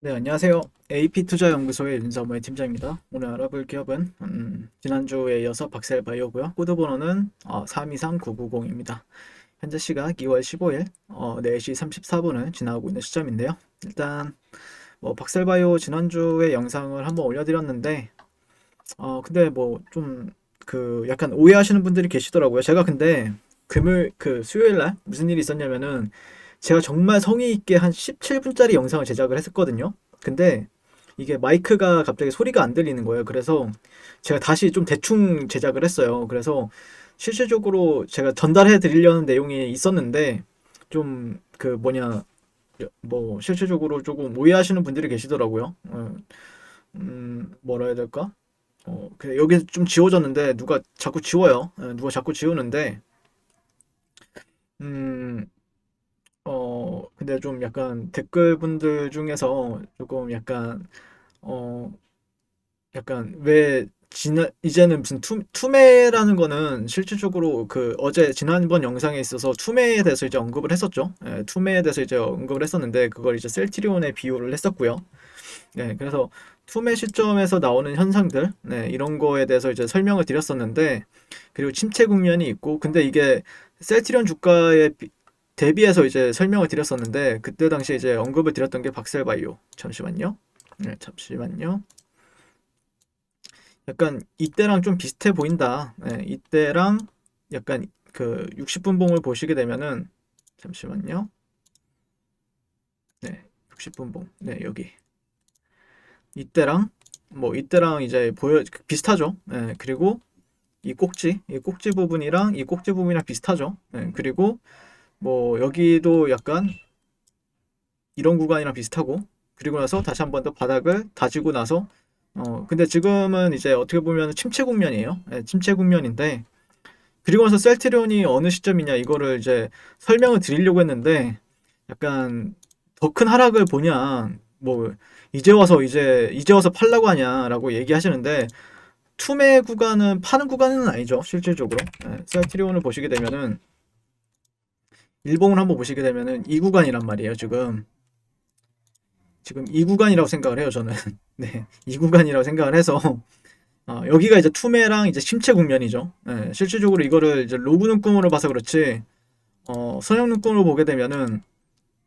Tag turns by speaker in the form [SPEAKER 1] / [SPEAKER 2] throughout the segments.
[SPEAKER 1] 네, 안녕하세요. AP투자연구소의 윤서무의 팀장입니다. 오늘 알아볼 기업은 지난주에 이어서 박셀바이오고요. 코드번호는 323990입니다. 현재 시각 2월 15일 4시 34분을 지나고 있는 시점인데요. 일단 박셀바이오 지난주에 영상을 한번 올려드렸는데 근데 뭐 좀 약간 오해하시는 분들이 계시더라고요. 제가 근데 수요일 날 무슨 일이 있었냐면은 제가 정말 성의 있게 한 17분짜리 영상을 제작을 했었거든요. 근데 이게 마이크가 갑자기 소리가 안 들리는 거예요. 그래서 제가 다시 좀 대충 제작을 했어요. 그래서 실질적으로 제가 전달해 드리려는 내용이 있었는데 좀 실질적으로 조금 오해하시는 분들이 계시더라고요. 뭐라 해야 될까? 여기 좀 지워졌는데 누가 자꾸 지워요. 누가 자꾸 지우는데 음, 근데 좀 약간 댓글분들 중에서 조금 어, 약간 이제는 무슨 투매라는 거는 실질적으로 어제 지난번 영상에 있어서 투매에 대해서 이제 언급을 했었죠. 투매에 대해서 이제 언급을 했었는데 그걸 이제 셀트리온에 비유를 했었고요. 네, 그래서 투매 시점에서 나오는 현상들, 네, 이런 거에 대해서 이제 설명을 드렸었는데, 그리고 침체 국면이 있고, 근데 이게 셀트리온 주가에 대비해서 이제 설명을 드렸었는데, 그때 당시에 이제 언급을 드렸던 게 박셀바이오. 잠시만요. 네, 잠시만요. 약간 이때랑 좀 비슷해 보인다. 네, 이때랑 약간 60분 봉을 보시게 되면은, 잠시만요. 네, 60분 봉. 네, 여기. 이때랑 이제 비슷하죠. 예, 그리고 이 꼭지 부분이랑 이 꼭지 부분이랑 비슷하죠. 예, 그리고 뭐 여기도 약간 이런 구간이랑 비슷하고, 그리고 나서 다시 한 번 더 바닥을 다지고 나서 근데 지금은 이제 어떻게 보면 침체 국면이에요. 예, 침체 국면인데, 그리고 나서 셀트리온이 어느 시점이냐 이거를 이제 설명을 드리려고 했는데, 약간 더 큰 하락을 보냐, 뭐 이제 와서 팔라고 하냐라고 얘기하시는데, 투매 구간은 파는 구간은 아니죠, 실질적으로. 예, 셀트리온을 보시게 되면은, 일봉을 한번 보시게 되면은 이 구간이란 말이에요. 지금 이 구간이라고 생각을 해요, 저는. 네, 이 구간이라고 생각을 해서 여기가 이제 투매랑 이제 침체 국면이죠. 예, 실질적으로 이거를 이제 로그 눈금으로 봐서 그렇지, 선형 눈금으로 보게 되면은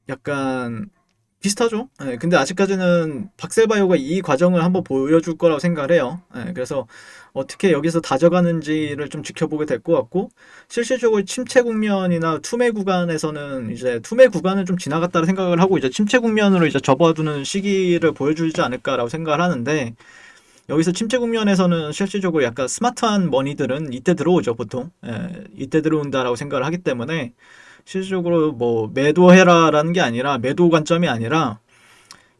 [SPEAKER 1] 약간 비슷하죠. 예, 근데 아직까지는 박셀바이오가 이 과정을 한번 보여줄 거라고 생각을 해요. 예, 그래서 어떻게 여기서 다져가는지를 좀 지켜보게 될 것 같고, 실질적으로 침체 국면이나 투매 구간에서는 이제 투매 구간을 좀 지나갔다고 생각을 하고 이제 침체 국면으로 이제 접어두는 시기를 보여주지 않을까라고 생각을 하는데, 여기서 침체 국면에서는 실질적으로 약간 스마트한 머니들은 이때 들어오죠, 보통. 이때 들어온다라고 생각을 하기 때문에 실질적으로 뭐 매도해라라는 게 아니라, 매도 관점이 아니라,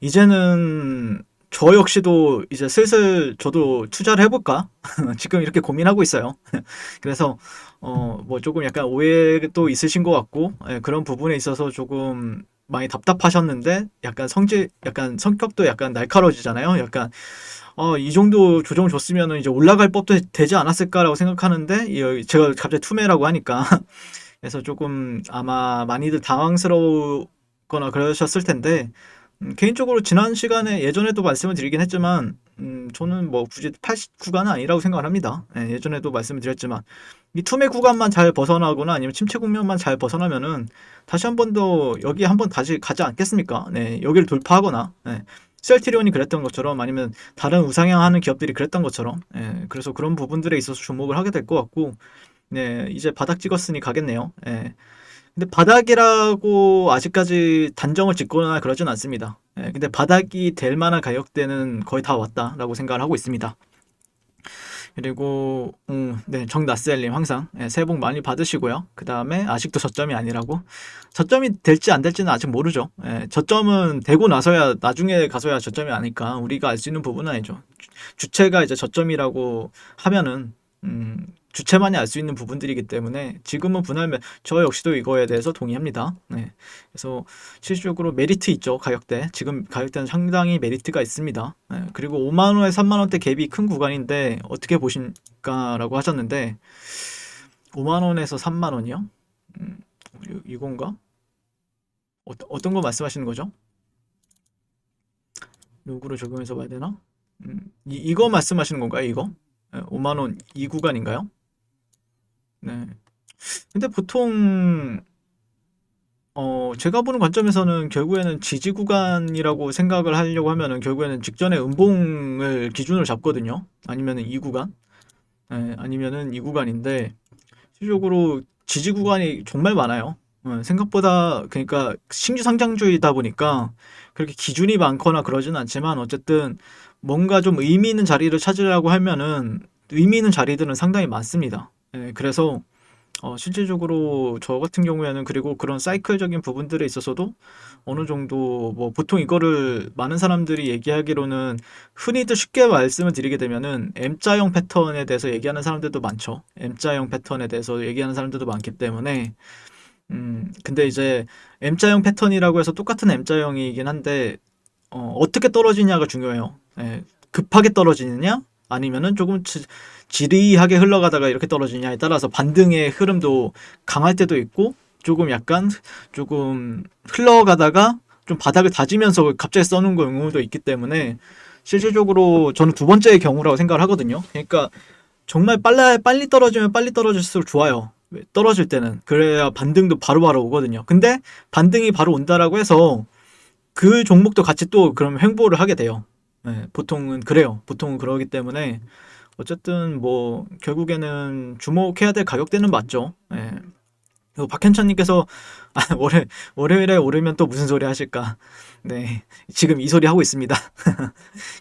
[SPEAKER 1] 이제는 저 역시도 이제 슬슬 저도 투자를 해볼까? 지금 이렇게 고민하고 있어요. 그래서 뭐 조금 약간 오해도 있으신 것 같고, 그런 부분에 있어서 조금 많이 답답하셨는데, 약간 성격도 약간 날카로워지잖아요. 약간 이 정도 조정 줬으면 이제 올라갈 법도 되지 않았을까라고 생각하는데, 제가 갑자기 투매라고 하니까 그래서 조금 아마 많이들 당황스러웠거나 그러셨을 텐데, 개인적으로 지난 시간에 예전에도 말씀을 드리긴 했지만, 저는 뭐 굳이 80 구간은 아니라고 생각을 합니다. 예전에도 말씀을 드렸지만, 이 투매 구간만 잘 벗어나거나 아니면 침체 국면만 잘 벗어나면은 다시 한 번 더 여기 한 번 다시 가지 않겠습니까? 네, 여기를 돌파하거나, 셀트리온이 그랬던 것처럼, 아니면 다른 우상향하는 기업들이 그랬던 것처럼, 그래서 그런 부분들에 있어서 주목을 하게 될 것 같고, 네, 이제 바닥 찍었으니 가겠네요. 근데 바닥이라고 아직까지 단정을 짓거나 그러진 않습니다. 근데 바닥이 될 만한 가격대는 거의 다 왔다라고 생각을 하고 있습니다. 그리고 네, 정나스엘님 항상 새해 복 많이 받으시고요. 그 다음에 아직도 저점이 아니라고. 저점이 될지 안 될지는 아직 모르죠. 저점은 되고 나서야, 나중에 가서야 저점이 아닐까, 우리가 알 수 있는 부분은 아니죠. 주체가 이제 저점이라고 하면은 주체만이 알 수 있는 부분들이기 때문에, 지금은 분할매, 저 역시도 이거에 대해서 동의합니다. 네. 그래서 실질적으로 메리트 있죠, 가격대. 지금 가격대는 상당히 메리트가 있습니다. 그리고 5만 원에 3만 원대 갭이 큰 구간인데 어떻게 보신가라고 하셨는데, 5만 원에서 3만 원이요? 음, 이건가? 어떤 거 말씀하시는 거죠? 누구로 적용해서 봐야 되나? 이거 말씀하시는 건가요, 이거? 5만 원 이 구간인가요? 네. 근데 보통 제가 보는 관점에서는 결국에는 지지 구간이라고 생각을 하려고 하면은 결국에는 직전에 음봉을 기준으로 잡거든요. 아니면은 이 구간? 아니면은 이 구간인데 실질적으로 지지 구간이 정말 많아요. 생각보다 그러니까 신규 상장주이다 보니까 그렇게 기준이 많거나 그러진 않지만 어쨌든 뭔가 좀 의미 있는 자리를 찾으려고 하면은 의미 있는 자리들은 상당히 많습니다. 그래서 실질적으로 저 같은 경우에는 그리고 그런 사이클적인 부분들에 있어서도 어느 정도 뭐 보통 이거를 많은 사람들이 얘기하기로는 흔히들 쉽게 말씀을 드리게 되면은 M자형 패턴에 대해서 얘기하는 사람들도 많죠. M자형 패턴에 대해서 얘기하는 사람들도 많기 때문에 근데 이제 M자형 패턴이라고 해서 똑같은 M자형이긴 한데 어떻게 떨어지냐가 중요해요. 급하게 떨어지느냐 아니면은 조금 지리하게 흘러가다가 이렇게 떨어지냐에 따라서 반등의 흐름도 강할 때도 있고 조금 약간 조금 흘러가다가 좀 바닥을 다지면서 갑자기 써는 경우도 있기 때문에 실질적으로 저는 두 번째의 경우라고 생각을 하거든요. 그러니까 정말 빨리 떨어지면 빨리 떨어질수록 좋아요. 떨어질 때는 그래야 반등도 바로바로 오거든요. 근데 반등이 바로 온다라고 해서 그 종목도 같이 또 그럼 횡보를 하게 돼요. 보통은 그래요. 보통은 그러기 때문에 어쨌든 뭐 결국에는 주목해야 될 가격대는 맞죠. 그리고 박현천님께서 월요일에 오르면 또 무슨 소리 하실까? 네, 지금 이 소리 하고 있습니다.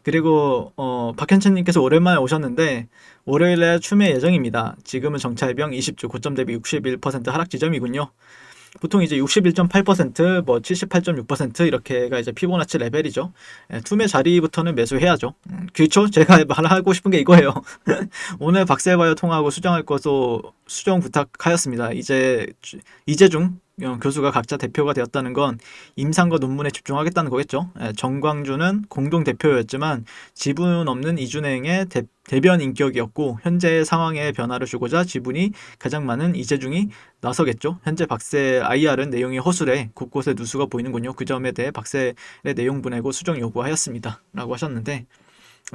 [SPEAKER 1] 그리고 박현천님께서 오랜만에 오셨는데 월요일에 추매 예정입니다. 지금은 정찰병 20주 고점 대비 61% 하락 지점이군요. 보통 이제 61.8%, 뭐 78.6% 이렇게가 이제 피보나치 레벨이죠. 투매 자리부터는 매수해야죠. 그렇죠? 제가 말하고 싶은 게 이거예요. 오늘 박셀바이오 통하고 수정할 것도 수정 부탁하였습니다. 이재중 교수가 각자 대표가 되었다는 건 임상과 논문에 집중하겠다는 거겠죠. 정광준은 공동 대표였지만 지분 없는 이준행의 대변 인격이었고 현재 상황에 변화를 주고자 지분이 가장 많은 이재중이 나서겠죠. 현재 박세 IR은 내용이 허술해 곳곳에 누수가 보이는군요. 그 점에 대해 박세의 내용 보내고 수정 요구하였습니다. 라고 하셨는데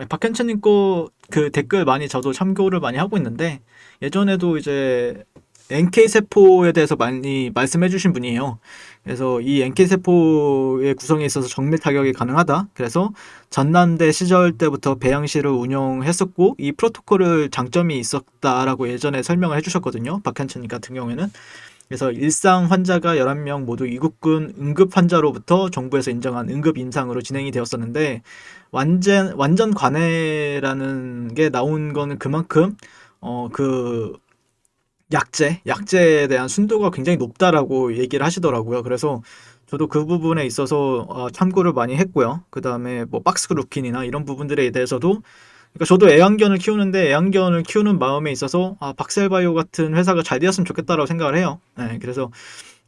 [SPEAKER 1] 박현천님 거 그 댓글 많이 저도 참고를 많이 하고 있는데 예전에도 이제 NK세포에 대해서 많이 말씀해 주신 분이에요. 그래서 이 NK세포의 구성에 있어서 정밀 타격이 가능하다. 그래서 전남대 시절 때부터 배양실을 운영했었고 이 프로토콜을 장점이 있었다라고 예전에 설명을 해주셨거든요. 박현천님 같은 경우에는. 그래서 일상 환자가 11명 모두 이국군 응급 환자로부터 정부에서 인정한 응급 임상으로 진행이 되었었는데 완전 관해라는 게 나온 거는 그만큼 그 약제에 대한 순도가 굉장히 높다라고 얘기를 하시더라고요. 그래서 저도 그 부분에 있어서 참고를 많이 했고요. 그 다음에 뭐 박스 루킨이나 이런 부분들에 대해서도 그러니까 저도 애완견을 키우는데 애완견을 키우는 마음에 있어서 박셀바이오 같은 회사가 잘 되었으면 좋겠다라고 생각을 해요. 그래서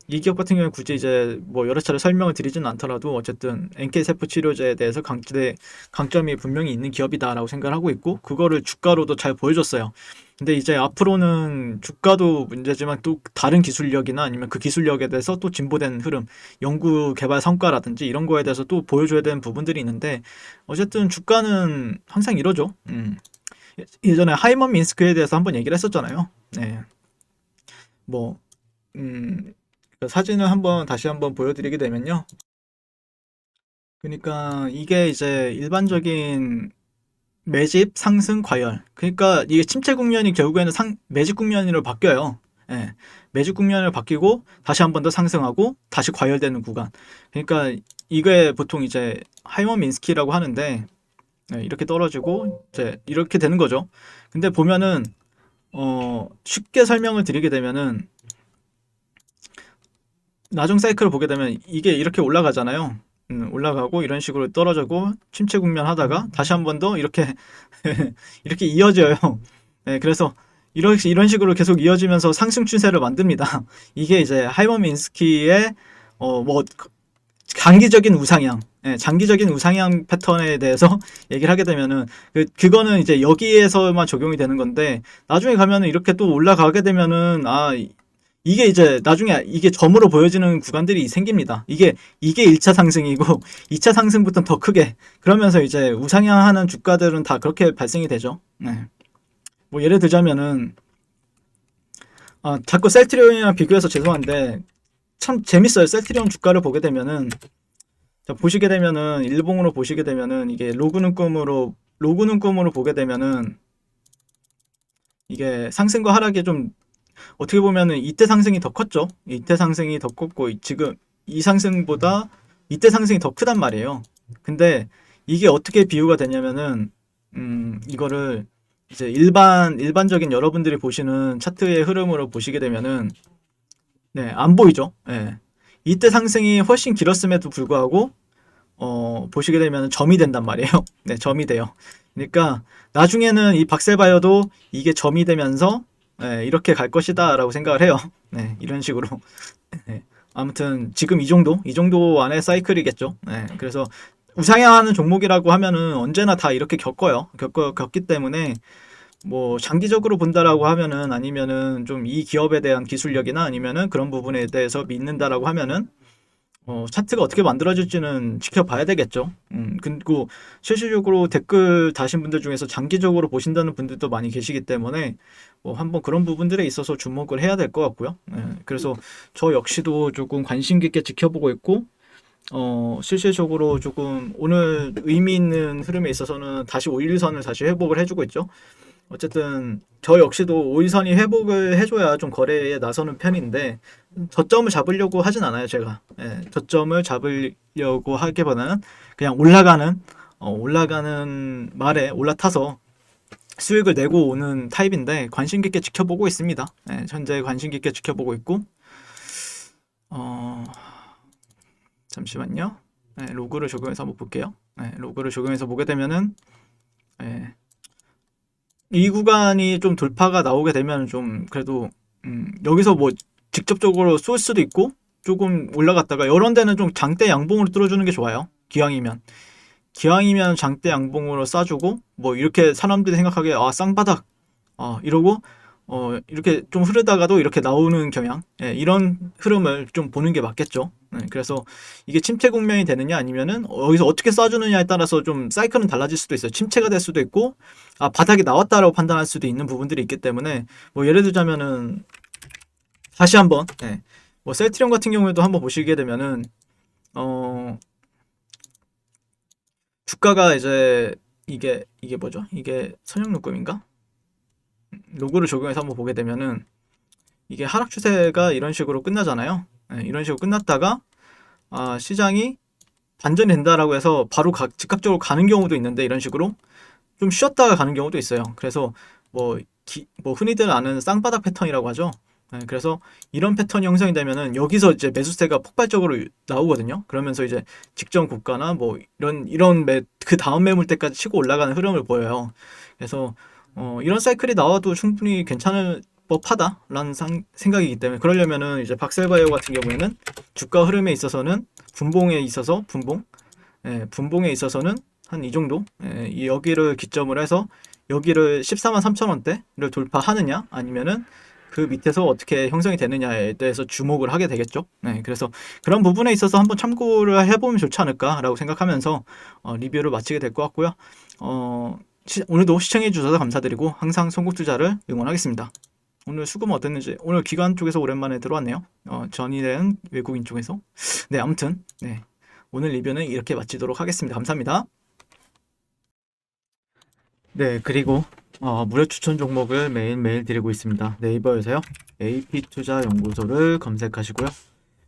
[SPEAKER 1] 이 기업 같은 경우는 굳이 이제 뭐 여러 차례 설명을 드리지는 않더라도 어쨌든 NK세포 치료제에 대해서 강점이 분명히 있는 기업이다라고 생각을 하고 있고 그거를 주가로도 잘 보여줬어요. 근데 이제 앞으로는 주가도 문제지만 또 다른 기술력이나 아니면 그 기술력에 대해서 또 진보된 흐름, 연구 개발 성과라든지 이런 거에 대해서 또 보여줘야 되는 부분들이 있는데 어쨌든 주가는 항상 이러죠. 예전에 하이먼 민스크에 대해서 한번 얘기를 했었잖아요. 네. 뭐 그 사진을 다시 한번 보여드리게 되면요. 그러니까 이게 이제 일반적인 매집 상승 과열. 그러니까 이게 침체 국면이 결국에는 매집 국면으로 바뀌어요. 매집 국면을 바뀌고 다시 한 번 더 상승하고 다시 과열되는 구간. 그러니까 이게 보통 이제 하이먼 민스키라고 하는데 이렇게 떨어지고 이제 이렇게 되는 거죠. 근데 보면은 쉽게 설명을 드리게 되면은 나중 사이클을 보게 되면 이게 이렇게 올라가잖아요. 올라가고 이런 식으로 떨어지고 침체 국면 하다가 다시 한 번 더 이렇게 이렇게 이어져요. 그래서 이런 식으로 계속 이어지면서 상승 추세를 만듭니다. 이게 이제 하이먼 민스키의 뭐 장기적인 우상향, 장기적인 우상향 패턴에 대해서 얘기를 하게 되면은 그거는 이제 여기에서만 적용이 되는 건데 나중에 가면은 이렇게 또 올라가게 되면은 이게 이제 나중에 이게 점으로 보여지는 구간들이 생깁니다. 이게 1차 상승이고 2차 상승부터 더 크게 그러면서 이제 우상향하는 주가들은 다 그렇게 발생이 되죠. 네. 뭐 예를 들자면은 자꾸 셀트리온이랑 비교해서 죄송한데 참 재밌어요. 셀트리온 주가를 보게 되면은 자, 보시게 되면은 일봉으로 보시게 되면은 이게 로그는 꿈으로 보게 되면은 이게 상승과 하락이 좀 어떻게 보면은 이때 상승이 더 컸죠. 이때 상승이 더 컸고 지금 이 상승보다 이때 상승이 더 크단 말이에요. 근데 이게 어떻게 비유가 되냐면은 이거를 이제 일반적인 여러분들이 보시는 차트의 흐름으로 보시게 되면은 네, 안 보이죠. 예. 이때 상승이 훨씬 길었음에도 불구하고 보시게 되면 점이 된단 말이에요. 네, 점이 돼요. 그러니까 나중에는 이 박셀바이어도 이게 점이 되면서 이렇게 갈 것이다라고 생각을 해요. 네, 이런 식으로. 네, 아무튼 지금 이 정도 안에 사이클이겠죠. 네, 그래서 우상향하는 종목이라고 하면은 언제나 다 이렇게 겪기 때문에 뭐 장기적으로 본다라고 하면은 아니면은 좀 이 기업에 대한 기술력이나 아니면은 그런 부분에 대해서 믿는다라고 하면은 차트가 어떻게 만들어질지는 지켜봐야 되겠죠. 그리고 실질적으로 댓글 다신 분들 중에서 장기적으로 보신다는 분들도 많이 계시기 때문에 뭐 한번 그런 부분들에 있어서 주목을 해야 될 것 같고요. 예, 그래서 저 역시도 조금 관심 깊게 지켜보고 있고, 실질적으로 조금 오늘 의미 있는 흐름에 있어서는 다시 5일선을 다시 회복을 해주고 있죠. 어쨌든 저 역시도 오일선이 회복을 해줘야 좀 거래에 나서는 편인데 저점을 잡으려고 하진 않아요 제가. 예, 저점을 잡으려고 하기보다는 그냥 올라가는 말에 올라타서 수익을 내고 오는 타입인데 관심 깊게 지켜보고 있습니다. 예, 현재 관심 깊게 지켜보고 있고 어, 잠시만요. 예, 로그를 적용해서 한번 볼게요. 예, 로그를 적용해서 보게 되면은 예, 이 구간이 좀 돌파가 나오게 되면 좀 그래도 여기서 뭐 직접적으로 쏠 수도 있고 조금 올라갔다가 이런 데는 좀 장대 양봉으로 뚫어주는 게 좋아요. 기왕이면 장대 양봉으로 쏴주고 뭐 이렇게 사람들이 생각하기에 쌍바닥 이러고 이렇게 좀 흐르다가도 이렇게 나오는 경향 이런 흐름을 좀 보는 게 맞겠죠. 그래서 이게 침체 국면이 되느냐 아니면은 여기서 어떻게 쏴주느냐에 따라서 좀 사이클은 달라질 수도 있어요. 침체가 될 수도 있고 바닥이 나왔다라고 판단할 수도 있는 부분들이 있기 때문에 뭐 예를 들자면은 다시 한번 뭐 셀트리온 같은 경우에도 한번 보시게 되면은 어 주가가 이제 이게 뭐죠? 이게 선형묶음인가? 로그를 적용해서 한번 보게 되면은 이게 하락 추세가 이런 식으로 끝나잖아요. 이런 식으로 끝났다가 시장이 반전이 된다라고 해서 바로 즉각적으로 가는 경우도 있는데 이런 식으로 좀 쉬었다가 가는 경우도 있어요. 그래서 뭐, 뭐 흔히들 아는 쌍바닥 패턴이라고 하죠. 그래서 이런 패턴이 형성이 되면은 여기서 이제 매수세가 폭발적으로 나오거든요. 그러면서 이제 직전 고가나 뭐 그 다음 매물대까지 치고 올라가는 흐름을 보여요. 그래서 이런 사이클이 나와도 충분히 괜찮을 법하다라는 생각이기 때문에 그러려면은 이제 박셀바이오 같은 경우에는 주가 흐름에 있어서는 분봉에 있어서는 한 이 정도 여기를 기점으로 해서 여기를 14만 3천 원대를 돌파하느냐 아니면은 그 밑에서 어떻게 형성이 되느냐에 대해서 주목을 하게 되겠죠. 그래서 그런 부분에 있어서 한번 참고를 해보면 좋지 않을까라고 생각하면서 리뷰를 마치게 될 것 같고요. 오늘도 시청해 주셔서 감사드리고 항상 선국 투자를 응원하겠습니다. 오늘 수급은 어땠는지 오늘 기관 쪽에서 오랜만에 들어왔네요. 전일은 외국인 쪽에서 아무튼 오늘 리뷰는 이렇게 마치도록 하겠습니다. 감사합니다. 네, 그리고 무료 추천 종목을 매일매일 드리고 있습니다. 네이버에서요. AP투자연구소를 검색하시고요.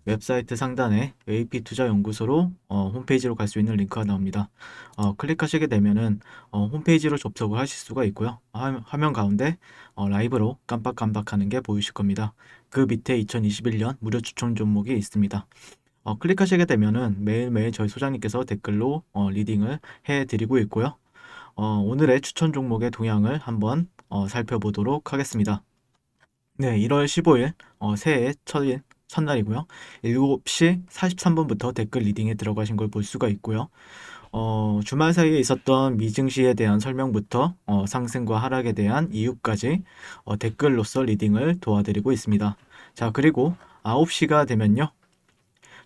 [SPEAKER 1] 웹사이트 상단에 AP투자연구소로 홈페이지로 갈 수 있는 링크가 나옵니다. 클릭하시게 되면은 홈페이지로 접속을 하실 수가 있고요. 화면 가운데 라이브로 깜빡깜빡하는 게 보이실 겁니다. 그 밑에 2021년 무료 추천 종목이 있습니다. 클릭하시게 되면은 매일매일 저희 소장님께서 댓글로 리딩을 해드리고 있고요. 오늘의 추천 종목의 동향을 한번 살펴보도록 하겠습니다. 네, 1월 15일 새해 첫날이고요. 7시 43분부터 댓글 리딩에 들어가신 걸 볼 수가 있고요. 주말 사이에 있었던 미증시에 대한 설명부터 상승과 하락에 대한 이유까지 댓글로서 리딩을 도와드리고 있습니다. 자, 그리고 9시가 되면요.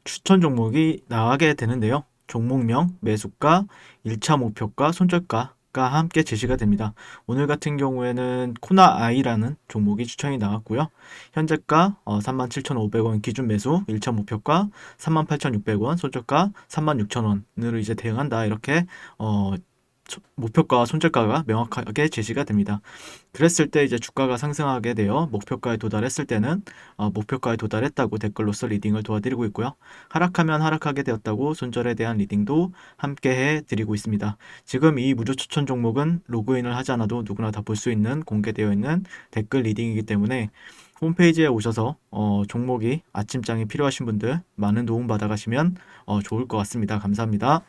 [SPEAKER 1] 추천 종목이 나가게 되는데요. 종목명, 매수가, 1차 목표가, 손절가가 함께 제시가 됩니다. 오늘 같은 경우에는 코나아이라는 종목이 추천이 나왔고요. 현재가 37,500원 기준 매수, 1차 목표가 38,600원, 손절가 36,000원으로 이제 대응한다. 이렇게 목표가와 손절가가 명확하게 제시가 됩니다. 그랬을 때 이제 주가가 상승하게 되어 목표가에 도달했을 때는 목표가에 도달했다고 댓글로서 리딩을 도와드리고 있고요. 하락하면 하락하게 되었다고 손절에 대한 리딩도 함께 해드리고 있습니다. 지금 이 무료 추천 종목은 로그인을 하지 않아도 누구나 다 볼 수 있는 공개되어 있는 댓글 리딩이기 때문에 홈페이지에 오셔서 종목이 아침장이 필요하신 분들 많은 도움 받아가시면 좋을 것 같습니다. 감사합니다.